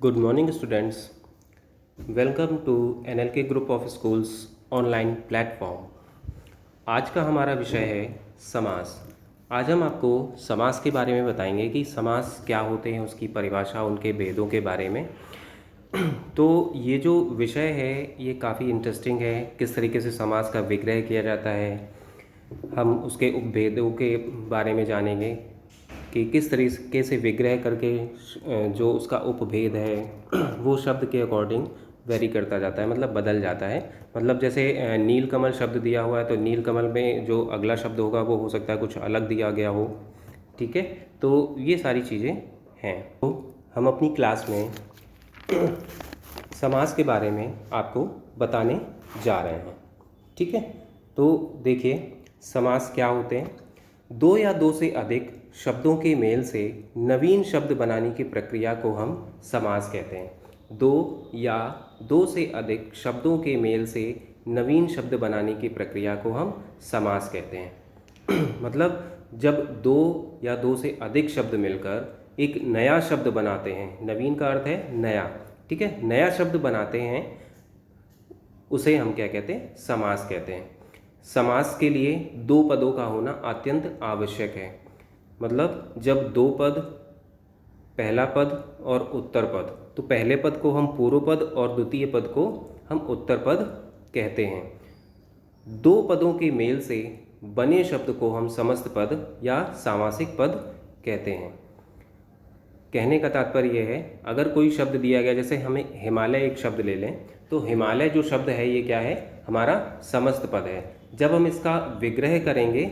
Good morning students, welcome to NLK group of schools online platform. आज का हमारा विषय है समास। आज हम आपको समास के बारे में बताएंगे कि समास क्या होते हैं, उसकी परिभाषा, उनके भेदों के बारे में। तो ये जो विषय है ये काफ़ी इंटरेस्टिंग है। किस तरीके से समास का विग्रह किया जाता है, हम उसके उपभेदों के बारे में जानेंगे कि किस तरीके से विग्रह करके जो उसका उपभेद है वो शब्द के अकॉर्डिंग वेरी करता जाता है, मतलब बदल जाता है। मतलब जैसे नीलकमल शब्द दिया हुआ है तो नीलकमल में जो अगला शब्द होगा वो हो सकता है कुछ अलग दिया गया हो। ठीक है, तो ये सारी चीज़ें हैं। तो हम अपनी क्लास में समास के बारे में आपको बताने जा रहे हैं। ठीक है, तो देखिए समास क्या होते हैं। दो या दो से अधिक शब्दों के मेल से नवीन शब्द बनाने की प्रक्रिया को हम समास कहते हैं। दो या दो से अधिक शब्दों के मेल से नवीन शब्द बनाने की प्रक्रिया को हम समास कहते हैं। मतलब जब दो या दो से अधिक शब्द मिलकर एक नया शब्द बनाते हैं, नवीन का अर्थ है नया, ठीक है, नया शब्द बनाते हैं, उसे हम क्या कहते हैं, समास कहते हैं। समास के लिए दो पदों का होना अत्यंत आवश्यक है। मतलब जब दो पद, पहला पद और उत्तर पद, तो पहले पद को हम पूर्व पद और द्वितीय पद को हम उत्तर पद कहते हैं। दो पदों के मेल से बने शब्द को हम समस्त पद या सामासिक पद कहते हैं। कहने का तात्पर्य यह है, अगर कोई शब्द दिया गया, जैसे हमें हिमालय एक शब्द ले लें, तो हिमालय जो शब्द है ये क्या है, हमारा समस्त पद है। जब हम इसका विग्रह करेंगे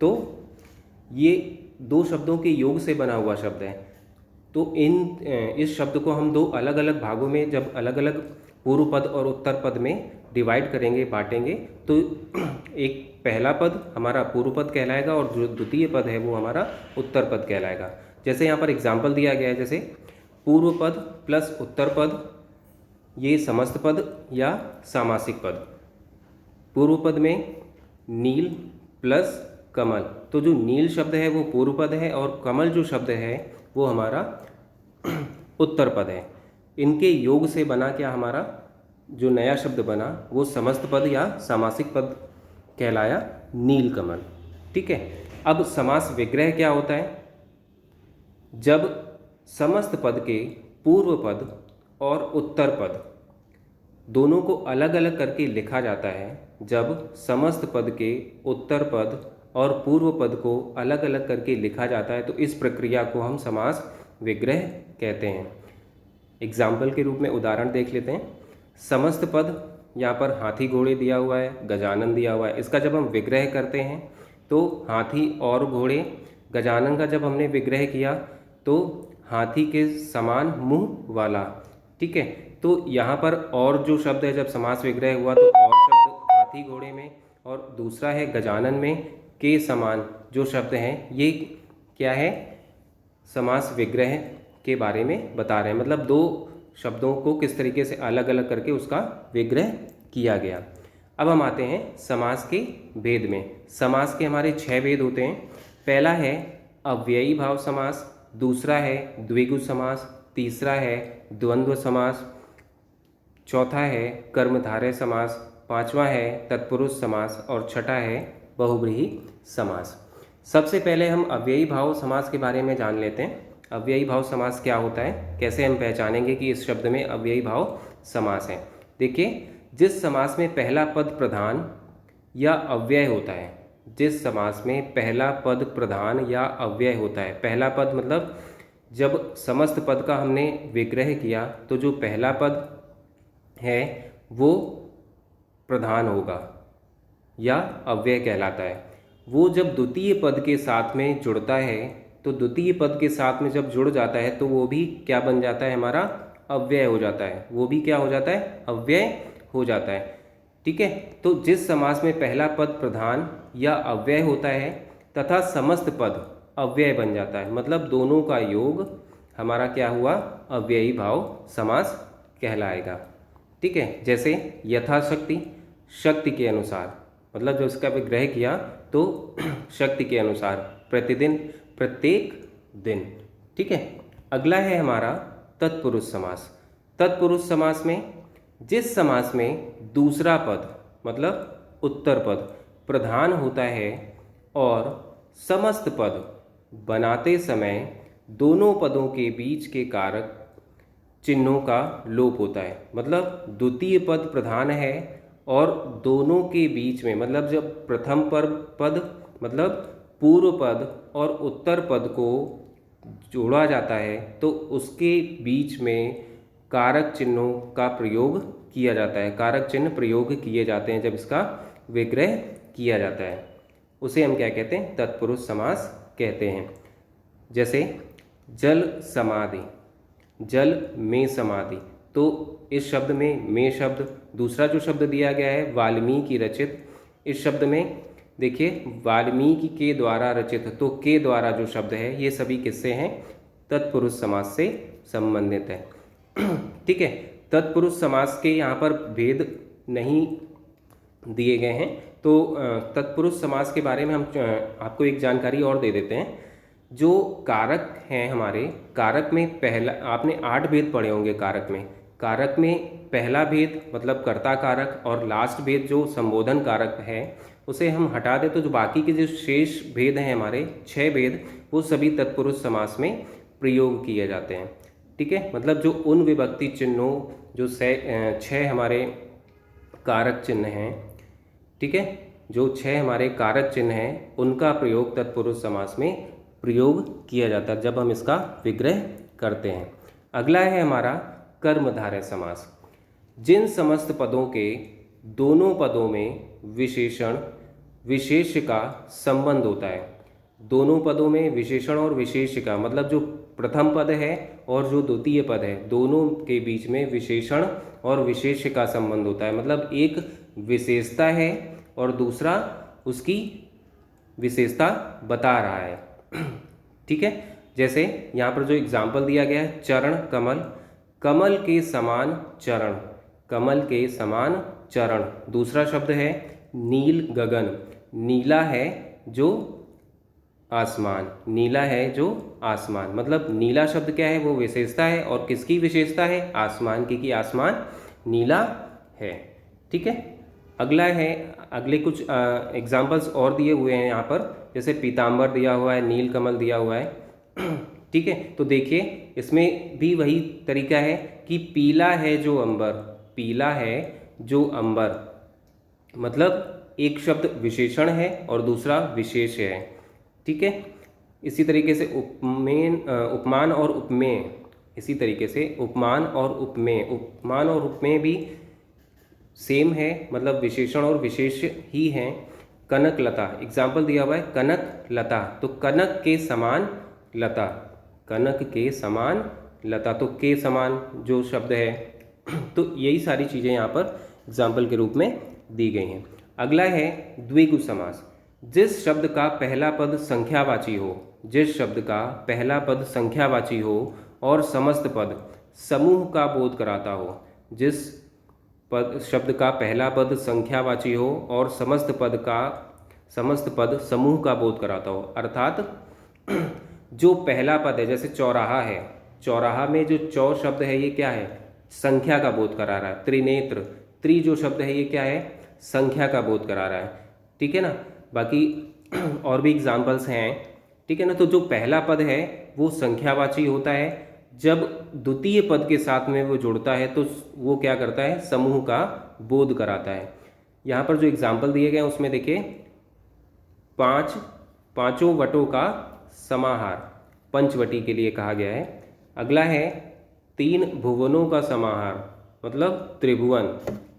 तो ये दो शब्दों के योग से बना हुआ शब्द है। तो इस शब्द को हम दो अलग अलग भागों में, जब अलग अलग पूर्व पद और उत्तर पद में डिवाइड करेंगे, बांटेंगे, तो एक पहला पद हमारा पूर्व पद कहलाएगा और जो द्वितीय पद है वो हमारा उत्तर पद कहलाएगा। जैसे यहाँ पर एग्जाम्पल दिया गया है, जैसे पूर्व पद प्लस उत्तर पद, ये समस्त पद या सामासिक पद। पूर्व पद में नील प्लस कमल, तो जो नील शब्द है वो पूर्व पद है और कमल जो शब्द है वो हमारा उत्तर पद है। इनके योग से बना क्या, हमारा जो नया शब्द बना वो समस्त पद या सामासिक पद कहलाया, नीलकमल। ठीक है, अब समास विग्रह क्या होता है। जब समस्त पद के पूर्व पद और उत्तर पद दोनों को अलग अलग करके लिखा जाता है, जब समस्त पद के उत्तर पद और पूर्व पद को अलग अलग करके लिखा जाता है, तो इस प्रक्रिया को हम समास विग्रह कहते हैं। एग्जाम्पल के रूप में उदाहरण देख लेते हैं। समस्त पद, यहाँ पर हाथी घोड़े दिया हुआ है, गजानन दिया हुआ है। इसका जब हम विग्रह करते हैं तो हाथी और घोड़े, गजानन का जब हमने विग्रह किया तो हाथी के समान मुंह वाला। ठीक है, तो यहाँ पर और जो शब्द है, जब समास विग्रह हुआ तो और शब्द हाथी घोड़े में, और दूसरा है गजानन में के समान जो शब्द हैं, ये क्या है, समास विग्रह के बारे में बता रहे हैं। मतलब दो शब्दों को किस तरीके से अलग अलग करके उसका विग्रह किया गया। अब हम आते हैं समास के भेद में। समास के हमारे 6 भेद होते हैं। पहला है अव्ययी भाव समास, दूसरा है द्विगु समास, तीसरा है द्वंद्व समास, चौथा है कर्मधारय समास, पांचवा है तत्पुरुष समास और छठा है बहुव्रीहि समास। सबसे पहले हम अव्ययी भाव समास के बारे में जान लेते हैं। अव्ययी भाव समास क्या होता है, कैसे हम पहचानेंगे कि इस शब्द में अव्ययी भाव समास है। देखिए, जिस समास में पहला पद प्रधान या अव्यय होता है, जिस समास में पहला पद प्रधान या अव्यय होता है, पहला पद मतलब जब समस्त पद का हमने विग्रह किया तो जो पहला पद है वो प्रधान होगा या अव्यय कहलाता है। वो जब द्वितीय पद के साथ में जुड़ता है, तो द्वितीय पद के साथ में जब जुड़ जाता है तो वो भी क्या बन जाता है, हमारा अव्यय हो जाता है। वो भी क्या हो जाता है, अव्यय हो जाता है। ठीक है, तो जिस समास में पहला पद प्रधान या अव्यय होता है तथा समस्त पद अव्यय बन जाता है, मतलब दोनों का योग हमारा क्या हुआ, अव्ययी भाव समास कहलाएगा। ठीक है, जैसे यथाशक्ति, शक्ति के अनुसार, मतलब जो इसका विग्रह किया तो शक्ति के अनुसार, प्रतिदिन, प्रत्येक दिन। ठीक है, अगला है हमारा तत्पुरुष समास। तत्पुरुष समास में जिस समास में दूसरा पद मतलब उत्तर पद प्रधान होता है और समस्त पद बनाते समय दोनों पदों के बीच के कारक चिन्हों का लोप होता है। मतलब द्वितीय पद प्रधान है और दोनों के बीच में, मतलब जब प्रथम पद मतलब पूर्व पद और उत्तर पद को जोड़ा जाता है तो उसके बीच में कारक चिन्हों का प्रयोग किया जाता है। कारक चिन्ह प्रयोग किए जाते हैं जब इसका विग्रह किया जाता है, उसे हम क्या कहते हैं? तत्पुरुष समास कहते हैं। जैसे जल समाधि, जल में समाधि, तो इस शब्द में शब्द, दूसरा जो शब्द दिया गया है वाल्मीकि रचित, इस शब्द में देखिए वाल्मीकि के द्वारा रचित, तो के द्वारा जो शब्द है ये सभी किससे हैं? तत्पुरुष समास से संबंधित है। ठीक है, तत्पुरुष समास के यहाँ पर भेद नहीं दिए गए हैं, तो तत्पुरुष समास के बारे में हम आपको एक जानकारी और दे देते हैं। जो कारक हैं हमारे, कारक में पहला, आपने 8 भेद पढ़े होंगे कारक में। कारक में पहला भेद मतलब कर्ता कारक और लास्ट भेद जो संबोधन कारक है उसे हम हटा दें तो जो बाकी के जो शेष भेद हैं हमारे 6 भेद, वो सभी तत्पुरुष समास में प्रयोग किए जाते हैं। ठीक है, मतलब जो उन विभक्ति चिन्हों जो 6 हमारे कारक चिन्ह हैं, ठीक है, जो 6 हमारे कारक चिन्ह हैं उनका प्रयोग तत्पुरुष समास में प्रयोग किया जाता है जब हम इसका विग्रह करते हैं। अगला है हमारा कर्मधारय समास। जिन समस्त पदों के दोनों पदों में विशेषण विशेष्य का संबंध होता है, दोनों पदों में विशेषण और विशेष्य का मतलब जो प्रथम पद है और जो द्वितीय पद है दोनों के बीच में विशेषण और विशेष्य का संबंध होता है। मतलब एक विशेषता है और दूसरा उसकी विशेषता बता रहा है। ठीक है, जैसे यहाँ पर जो एग्जाम्पल दिया गया है चरण कमल, कमल के समान चरण, कमल के समान चरण। दूसरा शब्द है नील गगन, नीला है जो आसमान, नीला है जो आसमान। मतलब नीला शब्द क्या है? वो विशेषता है और किसकी विशेषता है? आसमान की, कि आसमान नीला है। ठीक है, अगला है, अगले कुछ एग्जाम्पल्स और दिए हुए हैं यहाँ पर, जैसे पीताम्बर दिया हुआ है, नील कमल दिया हुआ है। ठीक है, तो देखिए इसमें भी वही तरीका है कि पीला है जो अंबर, पीला है जो अंबर, मतलब एक शब्द विशेषण है और दूसरा विशेष है। ठीक है, इसी तरीके से उपमान और उपमेय, इसी तरीके से उपमान और उपमेय भी सेम है, मतलब विशेषण और विशेष ही हैं। कनक लता, एग्जाम्पल दिया हुआ है कनक लता, तो कनक के समान लता, कनक के समान लता, तो के समान जो शब्द है। तो यही सारी चीज़ें यहाँ पर एग्जाम्पल के रूप में दी गई हैं। अगला है द्विगु समास। जिस शब्द का पहला पद संख्यावाची हो, जिस शब्द का पहला पद संख्यावाची हो और समस्त पद समूह का बोध कराता हो, जिस शब्द का पहला पद संख्यावाची हो और समस्त पद समूह का बोध कराता हो, अर्थात जो पहला पद है, जैसे चौराहा है, चौराहा में जो चौ शब्द है ये क्या है? संख्या का बोध करा रहा है। त्रिनेत्र, त्रि जो शब्द है ये क्या है? संख्या का बोध करा रहा है। ठीक है ना, बाकी और भी एग्जाम्पल्स हैं। ठीक है ना, तो जो पहला पद है वो संख्यावाची होता है, जब द्वितीय पद के साथ में वो जुड़ता है तो वो क्या करता है? समूह का बोध कराता है। यहाँ पर जो एग्जाम्पल दिए गए हैं उसमें देखिए पांचों वटों का समाहार, पंचवटी के लिए कहा गया है। अगला है 3 भुवनों का समाहार, मतलब त्रिभुवन।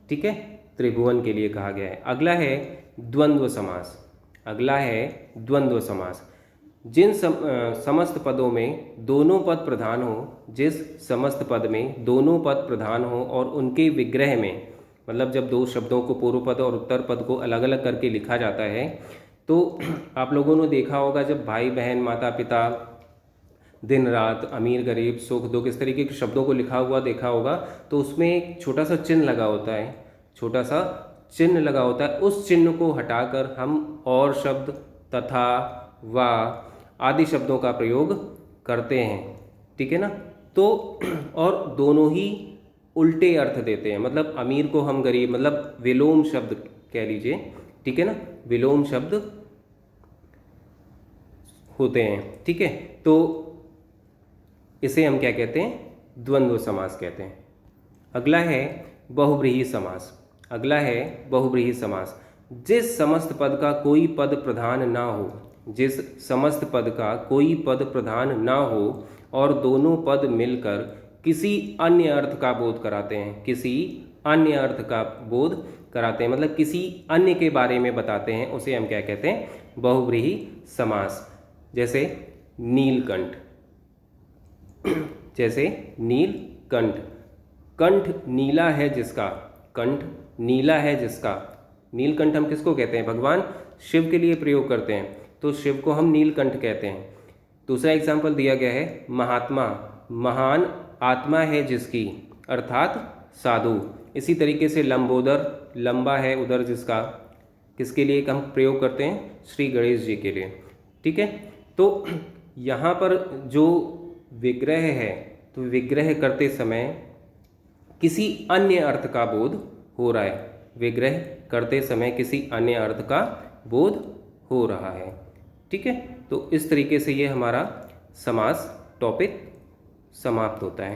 ठीक है, त्रिभुवन के लिए कहा गया है। अगला है द्वंद्व समास, अगला है द्वंद्व समास। जिन समस्त पदों में दोनों पद प्रधान हो, जिस समस्त पद में दोनों पद प्रधान हो और उनके विग्रह में, मतलब जब दो शब्दों को पूर्व पद और उत्तर पद को अलग अलग करके लिखा जाता है, तो आप लोगों ने देखा होगा जब भाई बहन, माता पिता, दिन रात, अमीर गरीब, सुख दुख, इस तरीके के शब्दों को लिखा हुआ देखा होगा, तो उसमें एक छोटा सा चिन्ह लगा होता है, छोटा सा चिन्ह लगा होता है। उस चिन्ह को हटाकर हम और शब्द, तथा, व आदि शब्दों का प्रयोग करते हैं। ठीक है ना, तो और दोनों ही उल्टे अर्थ देते हैं, मतलब अमीर को हम गरीब, मतलब विलोम शब्द कह लीजिए, ठीक है ना, विलोम शब्द होते हैं, ठीक है। तो इसे हम क्या कहते हैं, द्वंद्व समास कहते हैं। अगला है बहुव्रीहि समास। अगला है बहुव्रीहि समास। जिस समस्त पद का कोई पद प्रधान ना हो, जिस समस्त पद का कोई पद प्रधान ना हो और दोनों पद मिलकर किसी अन्य अर्थ का बोध कराते हैं, किसी अन्य अर्थ का बोध कराते हैं, मतलब किसी अन्य के बारे में बताते हैं, उसे हम क्या कहते हैं, बहुव्रीहि समास। जैसे नीलकंठ, जैसे नीलकंठ, कंठ नीला है जिसका, कंठ नीला है जिसका। नीलकंठ हम किसको कहते हैं, भगवान शिव के लिए प्रयोग करते हैं, तो शिव को हम नीलकंठ कहते हैं। दूसरा एग्जाम्पल दिया गया है महात्मा, महान आत्मा है जिसकी, अर्थात साधु। इसी तरीके से लंबोदर, लंबा है उदर जिसका, किसके लिए हम प्रयोग करते हैं, श्री गणेश जी के लिए, ठीक है। तो यहाँ पर जो विग्रह है, तो विग्रह करते समय किसी अन्य अर्थ का बोध हो रहा है, विग्रह करते समय किसी अन्य अर्थ का बोध हो रहा है, ठीक है। तो इस तरीके से ये हमारा समास टॉपिक समाप्त होता है।